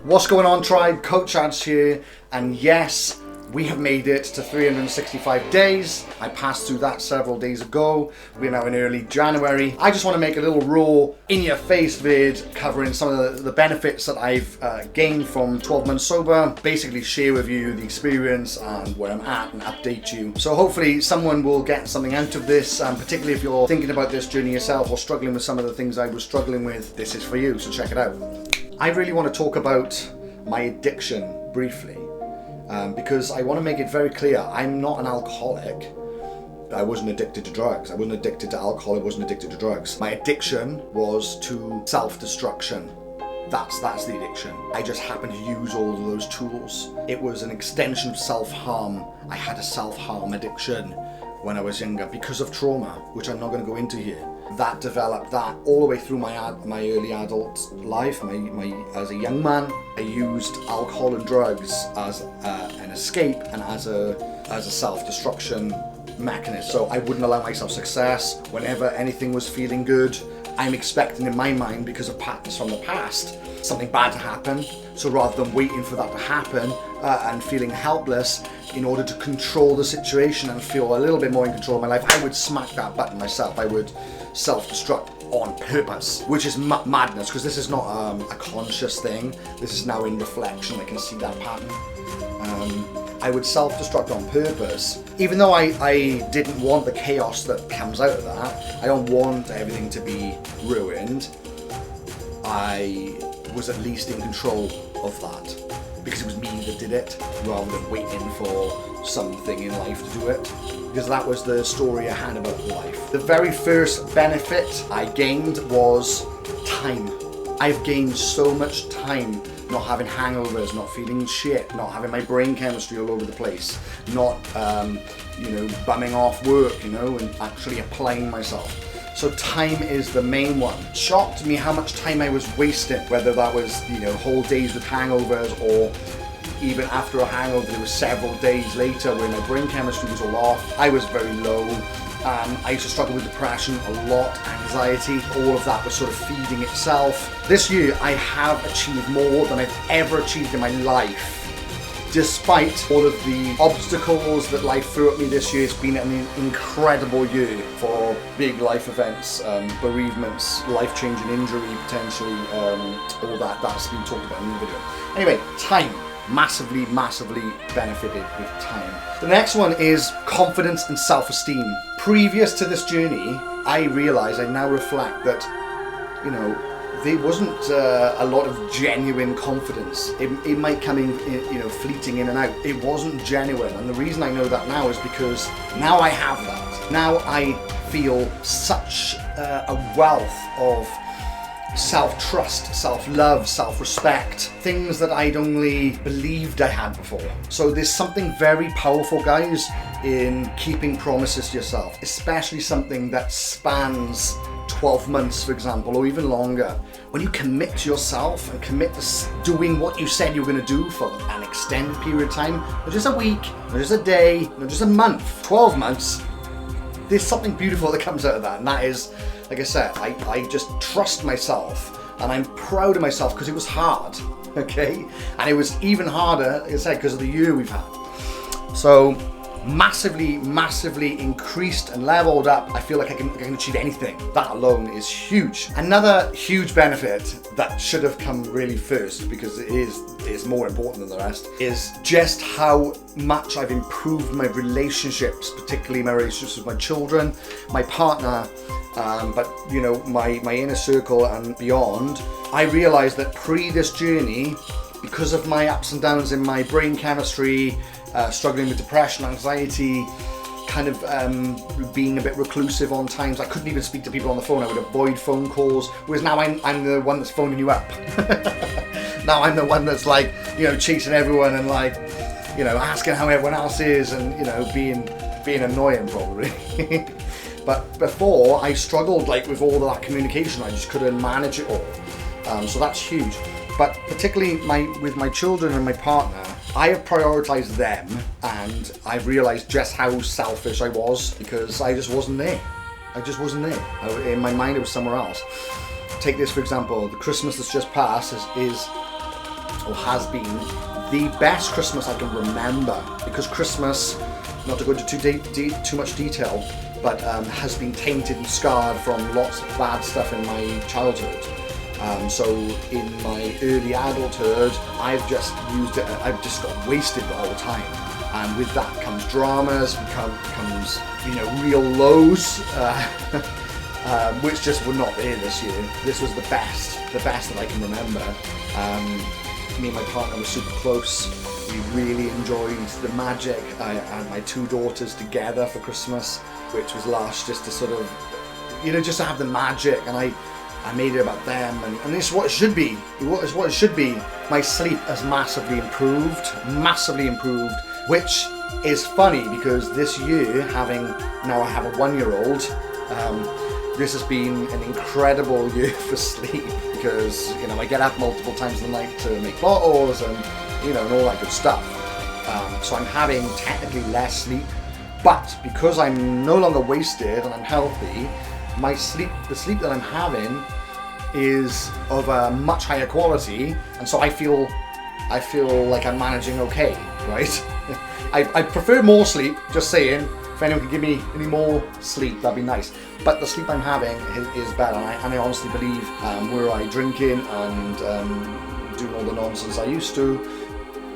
What's going on, tribe? Coach Ads here, and yes, we have made it to 365 days. I passed through that several days ago. We're now in early January. I just want to make a little raw, in-your-face vid covering some of the benefits that I've gained from 12 months sober. Basically share with you the experience and where I'm at and update you. So hopefully someone will get something out of this, particularly if you're thinking about this journey yourself or struggling with some of the things I was struggling with. This is for you, so check it out. I really want to talk about my addiction briefly. Because I want to make it very clear, I'm not an alcoholic. I wasn't addicted to drugs. I wasn't addicted to alcohol. I wasn't addicted to drugs. My addiction was to self-destruction. That's the addiction. I just happened to use all of those tools. It was an extension of self-harm. I had a self-harm addiction when I was younger because of trauma, which I'm not going to go into here. That developed that all the way through my early adult life. As a young man, I used alcohol and drugs as an escape and as a self-destruction mechanism. So I wouldn't allow myself success. Whenever anything was feeling good, I'm expecting in my mind, because of patterns from the past, something bad to happen. So rather than waiting for that to happen and feeling helpless, in order to control the situation and feel a little bit more in control of my life, I would smack that button myself. I would self-destruct on purpose, which is madness, because this is not a conscious thing. This is now in reflection. I can see that pattern. I would self-destruct on purpose, even though I didn't want the chaos that comes out of that. I don't want everything to be ruined. I was at least in control of that, because it was me that did it, rather than waiting for something in life to do it, because that was the story I had about life. The very first benefit I gained was time. I've gained so much time not having hangovers, not feeling shit, not having my brain chemistry all over the place, not bumming off work, and actually applying myself. So time is the main one. It shocked me how much time I was wasting, whether that was whole days with hangovers, or even after a hangover there was several days later where my brain chemistry was all off. I was very low. I used to struggle with depression a lot, anxiety, all of that was sort of feeding itself. This year I have achieved more than I've ever achieved in my life. Despite all of the obstacles that life threw at me this year, it's been an incredible year for big life events, bereavements, life-changing injury potentially, all that's been talked about in the video. Anyway, time. Massively benefited with time. The next one is confidence and self-esteem. Previous to this journey, I now reflect that, there wasn't a lot of genuine confidence. It might come in, fleeting in and out. It wasn't genuine, and the reason I know that now is because now I have that. Now I feel such a wealth of self-trust, self-love, self-respect, things that I'd only believed I had before. So there's something very powerful, guys, in keeping promises to yourself, especially something that spans 12 months, for example, or even longer. When you commit to yourself and commit to doing what you said you were going to do for an extended period of time, not just a week, not just a day, not just a month, 12 months, there's something beautiful that comes out of that, and that is, like I said, I just trust myself, and I'm proud of myself because it was hard, okay? And it was even harder, like I said, because of the year we've had. So massively increased and leveled up. I feel like I can achieve anything. That alone is huge. Another huge benefit that should have come really first, because it is more important than the rest, is just how much I've improved my relationships, particularly my relationships with my children, my partner, but my inner circle and beyond. I realized that pre this journey, because of my ups and downs in my brain chemistry, struggling with depression, anxiety, kind of being a bit reclusive on times. I couldn't even speak to people on the phone. I would avoid phone calls, whereas now I'm the one that's phoning you up. Now I'm the one that's chasing everyone and asking how everyone else is, and being annoying probably. But before, I struggled with all of that communication. I just couldn't manage it all. So that's huge. But particularly with my children and my partner, I have prioritized them, and I've realized just how selfish I was, because I just wasn't there. In my mind, it was somewhere else. Take this for example, the Christmas that's just passed is or has been, the best Christmas I can remember, because Christmas, not to go into too much detail, but has been tainted and scarred from lots of bad stuff in my childhood. So in my early adulthood, I've just got wasted the whole time. And with that comes dramas, comes real lows, which just were not there this year. This was the best that I can remember. Me and my partner were super close. We really enjoyed the magic. I had my 2 daughters together for Christmas, which was lush, just to sort of, just to have the magic. And I made it about them, and this is what it should be. It's what it should be. My sleep has massively improved, which is funny because this year, now I have a 1-year-old, this has been an incredible year for sleep, because I get up multiple times in the night to make bottles and and all that good stuff. So I'm having technically less sleep, but because I'm no longer wasted and I'm healthy, the sleep that I'm having is of a much higher quality, and so I feel like I'm managing okay, right? I prefer more sleep, just saying. If anyone could give me any more sleep, that'd be nice. But the sleep I'm having is better, and I honestly believe were I drinking and doing all the nonsense I used to,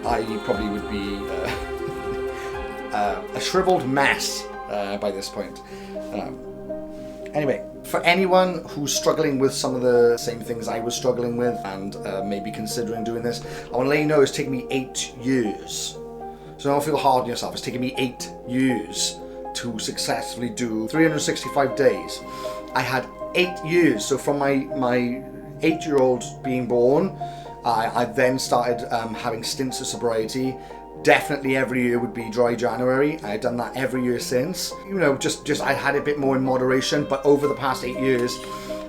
I probably would be a shriveled mess by this point. Anyway, for anyone who's struggling with some of the same things I was struggling with and maybe considering doing this, I want to let you know it's taken me 8 years. So don't feel hard on yourself. It's taken me 8 years to successfully do 365 days. I had 8 years. So from my 8-year-old being born, I then started having stints of sobriety. Definitely every year would be dry January. I had done that every year since. Just I had a bit more in moderation, but over the past 8 years,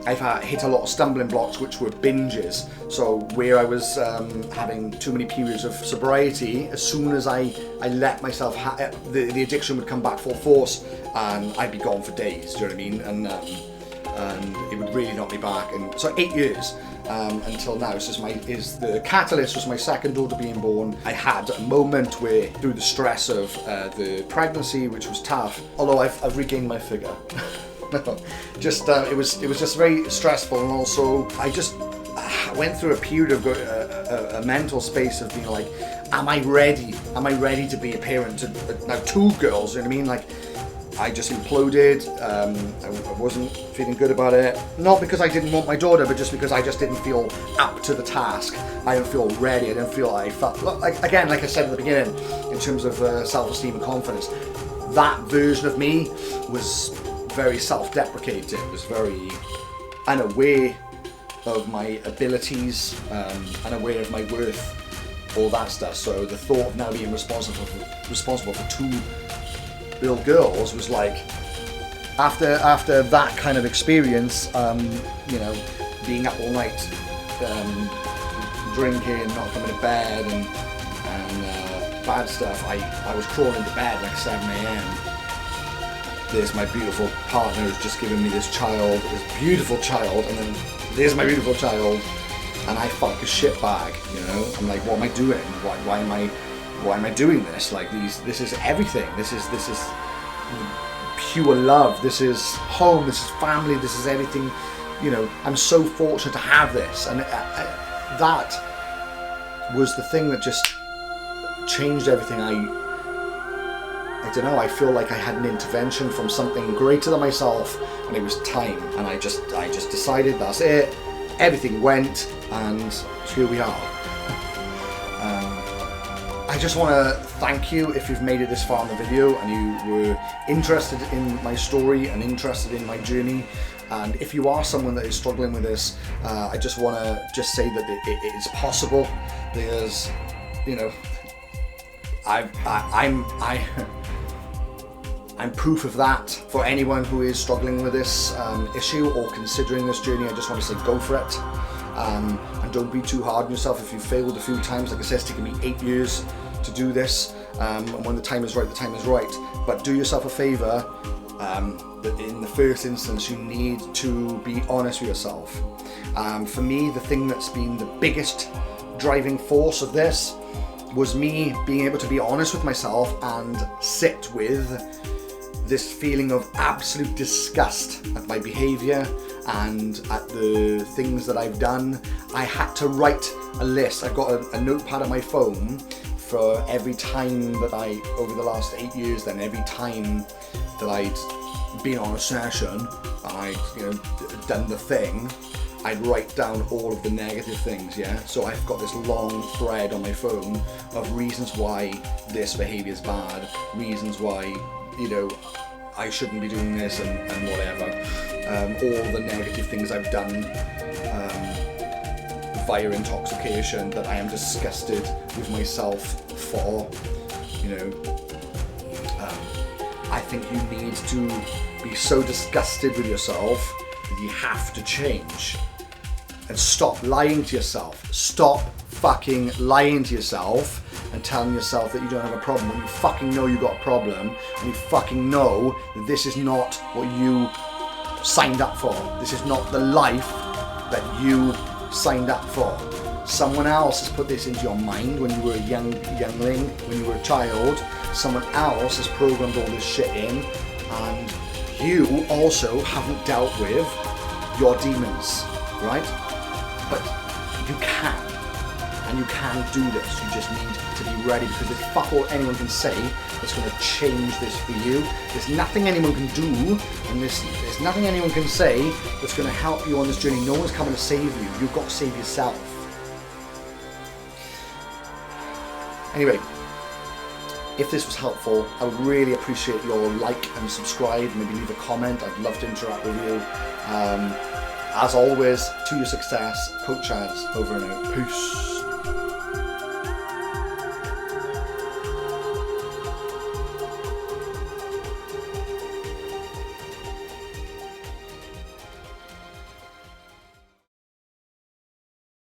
I've hit a lot of stumbling blocks, which were binges. So where I was having too many periods of sobriety, as soon as I let myself, the addiction would come back full force, and I'd be gone for days. Do you know what I mean? And it would really knock me back. And so 8 years. Until now. The catalyst was my second daughter being born. I had a moment where, through the stress of the pregnancy, which was tough, although I've regained my figure. It was just very stressful, and also I went through a period of a mental space of being like, am I ready to be a parent to now 2 girls? You know what I mean? Like, I just imploded. I wasn't feeling good about it. Not because I didn't want my daughter, but just because I just didn't feel up to the task. I didn't feel ready. I felt like, again, like I said at the beginning, in terms of self-esteem and confidence, that version of me was very self-deprecating. Was very unaware of my abilities, unaware of my worth, all that stuff. So the thought of now being responsible for 2 little girls was like, after that kind of experience, being up all night, drinking, not coming to bed, and bad stuff, I was crawling into bed like 7 a.m. There's my beautiful partner who's just given me this beautiful child, and then there's my beautiful child, and I felt like a shit bag, I'm like, what am I doing? Why am I doing this? Like, this is everything. This is pure love. This is home. This is family. This is everything. I'm so fortunate to have this, and that was the thing that just changed everything. I don't know. I feel like I had an intervention from something greater than myself, and it was time. And I just decided that's it. Everything went, and here we are. I just want to thank you if you've made it this far in the video and you were interested in my story and interested in my journey. And if you are someone that is struggling with this, I just want to say that it is possible. There's, I'm proof of that. For anyone who is struggling with this issue or considering this journey, I just want to say go for it. And don't be too hard on yourself if you failed a few times. Like I said, it's taken me 8 years to do this, and when the time is right, the time is right. But do yourself a favour, in the first instance you need to be honest with yourself. For me, the thing that's been the biggest driving force of this was me being able to be honest with myself and sit with this feeling of absolute disgust at my behaviour and at the things that I've done. I had to write a list. I've got a notepad on my phone for every time that over the last 8 years then, every time that I'd been on a session and I'd done the thing, I'd write down all of the negative things, yeah? So I've got this long thread on my phone of reasons why this behaviour is bad, reasons why, I shouldn't be doing this and whatever. All the negative things I've done via intoxication that I am disgusted with myself for, I think you need to be so disgusted with yourself that you have to change. And stop lying to yourself. Stop fucking lying to yourself and telling yourself that you don't have a problem when you fucking know you got a problem, and you fucking know that this is not what you signed up for. This is not the life that you signed up for. Someone else has put this into your mind when you were a youngling, when you were a child. Someone else has programmed all this shit in, and you also haven't dealt with your demons, right? But you can, and you can do this. You just need to be ready, because there's fuck all anyone can say that's going to change this for you. There's nothing anyone can do, and there's nothing anyone can say that's going to help you on this journey. No one's coming to save you. You've got to save yourself. Anyway, if this was helpful, I would really appreciate your like and subscribe. Maybe leave a comment. I'd love to interact with you. As always, to your success, Coach Chaz, over and out. Peace.